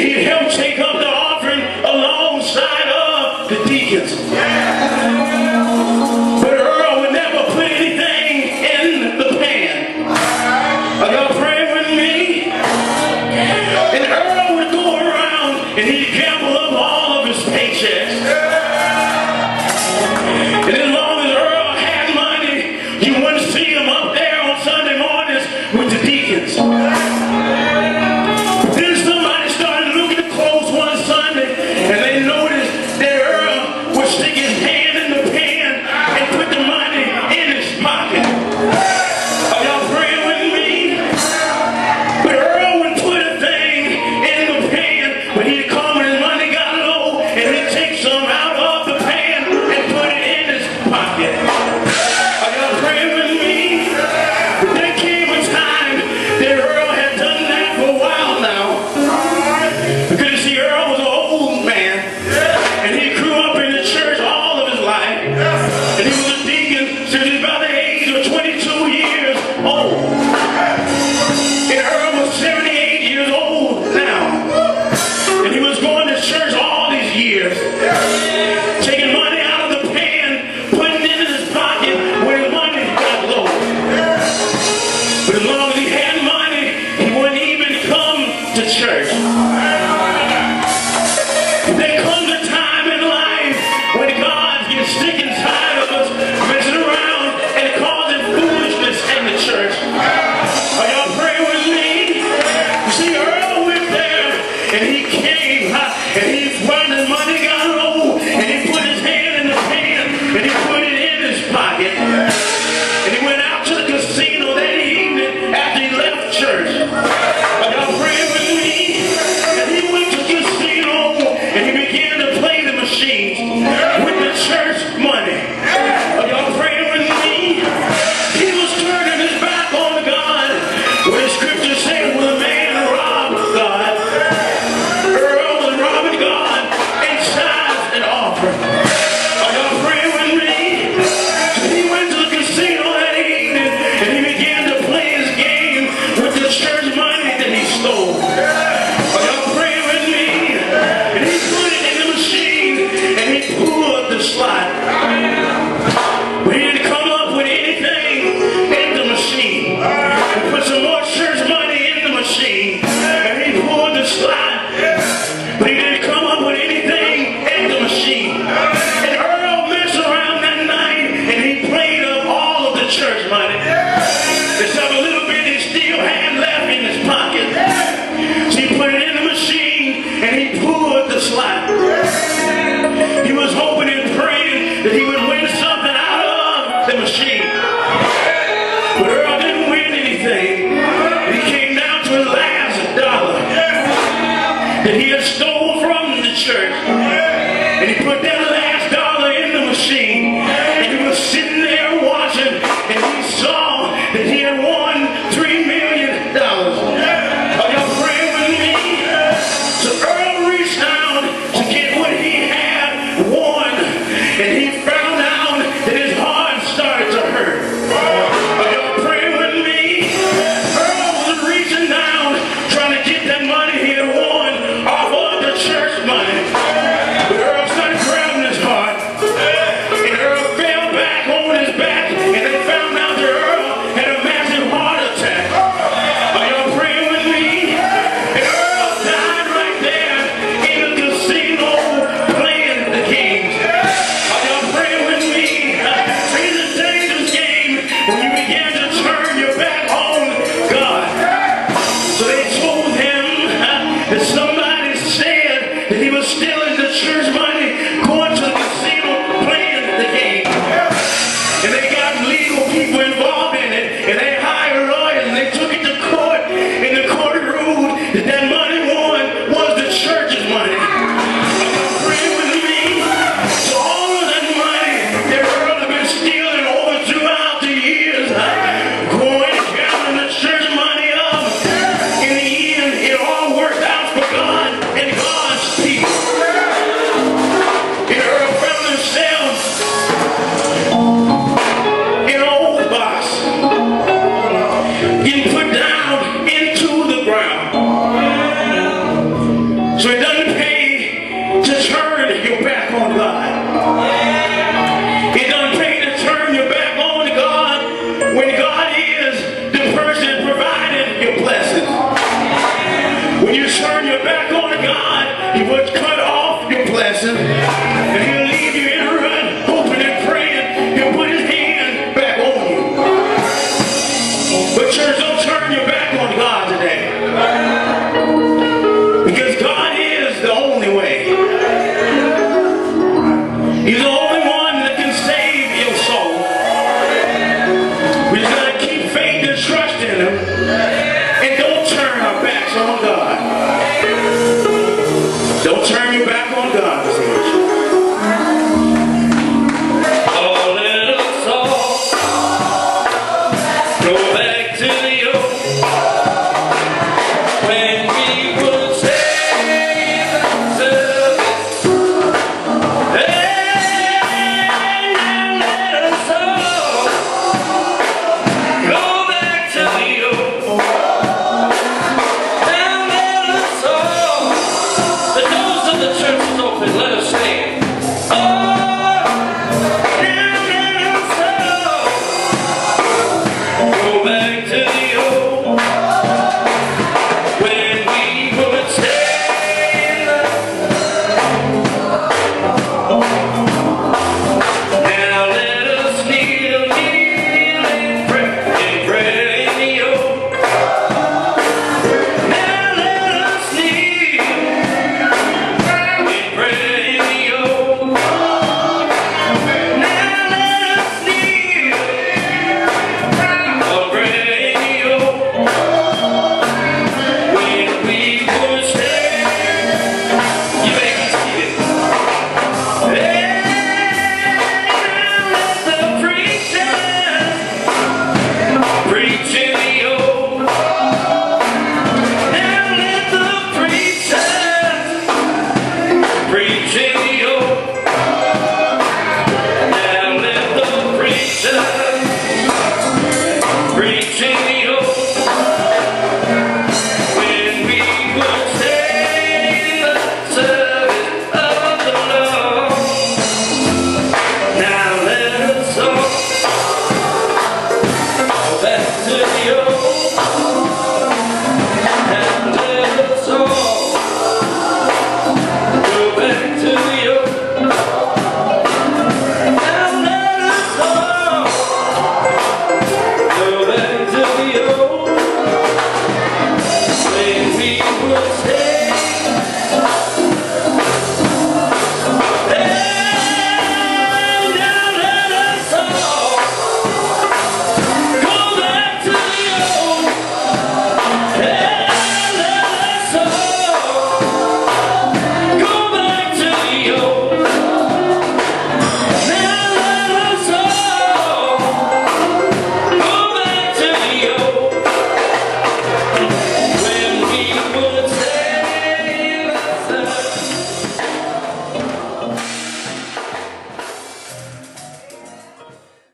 He'd help take up the offering alongside of the deacons. But Earl would never put anything in the pan. Are y'all praying with me? And Earl would go around and he'd gamble up all of his paychecks. And as long as Earl had money, you wouldn't see him up there on Sunday mornings with the deacons. Then somebody started looking at clothes one Sunday, and they noticed that Earl would stick his hand in the pan and put the money in his pocket. Are y'all praying with me? But Earl would put a thing in the pan, but he'd come when his money got low, and he'd take some out of the pan and put it in his pocket. Are y'all praying with me? But there came a time that Earl had done that for a while now. Because you see, Earl was an old man, and he grew up in the church all of his life. And he was a deacon since he was about the age of 22 years old. And Earl was 78 years old now. And he was going to church all these years, taking money out of the pan, putting it in his pocket when his money got low. But as long as he had money, he wouldn't even come to church. There comes a time in life when God gets sick and tired of us messing around and causing foolishness in the church. Are y'all praying with me? You see, Earl went there and he came and he found his money got low and he put his hand in the pan and he put it in his pocket. And he went out to the casino that evening after he left church. Are y'all praying with me? And he went to the casino and he began to play the machines with the church money. Are y'all praying with me? He was turning his back on God. When the scripture said, when a man robbed God, Earl was robbing God in tithes and offering. Are y'all praying with me? So he went to the casino that evening and he began to play his game with the church money that he stole. Are y'all praying with me? And he put it in the machine and he pulled the slot. But he didn't come up with anything in the machine. He put some more church money in the machine and he pulled the slot. But he didn't come up with anything in the machine. And Earl messed around that night and he played up all of the church money. There's a little bit he still had left in his pocket. So he put it in the machine and he pulled the slot. He was hoping and praying that he would win something out of the machine. But Earl didn't win anything. He came down to his last dollar that he had stole from the church. And he put that last dollar in the machine. And he was sitting there watching and he saw that he had won $3 million. Are y'all praying with me? So Earl reached down to get what he had won. And he found out that his heart started to hurt. Are y'all praying with me? Earl was reaching down trying to get that money he had won off of the church money. So it doesn't pay to turn your back on God. It doesn't pay to turn your back on God when God is the person providing your blessings. When you turn your back on God, He will cut off your blessing. And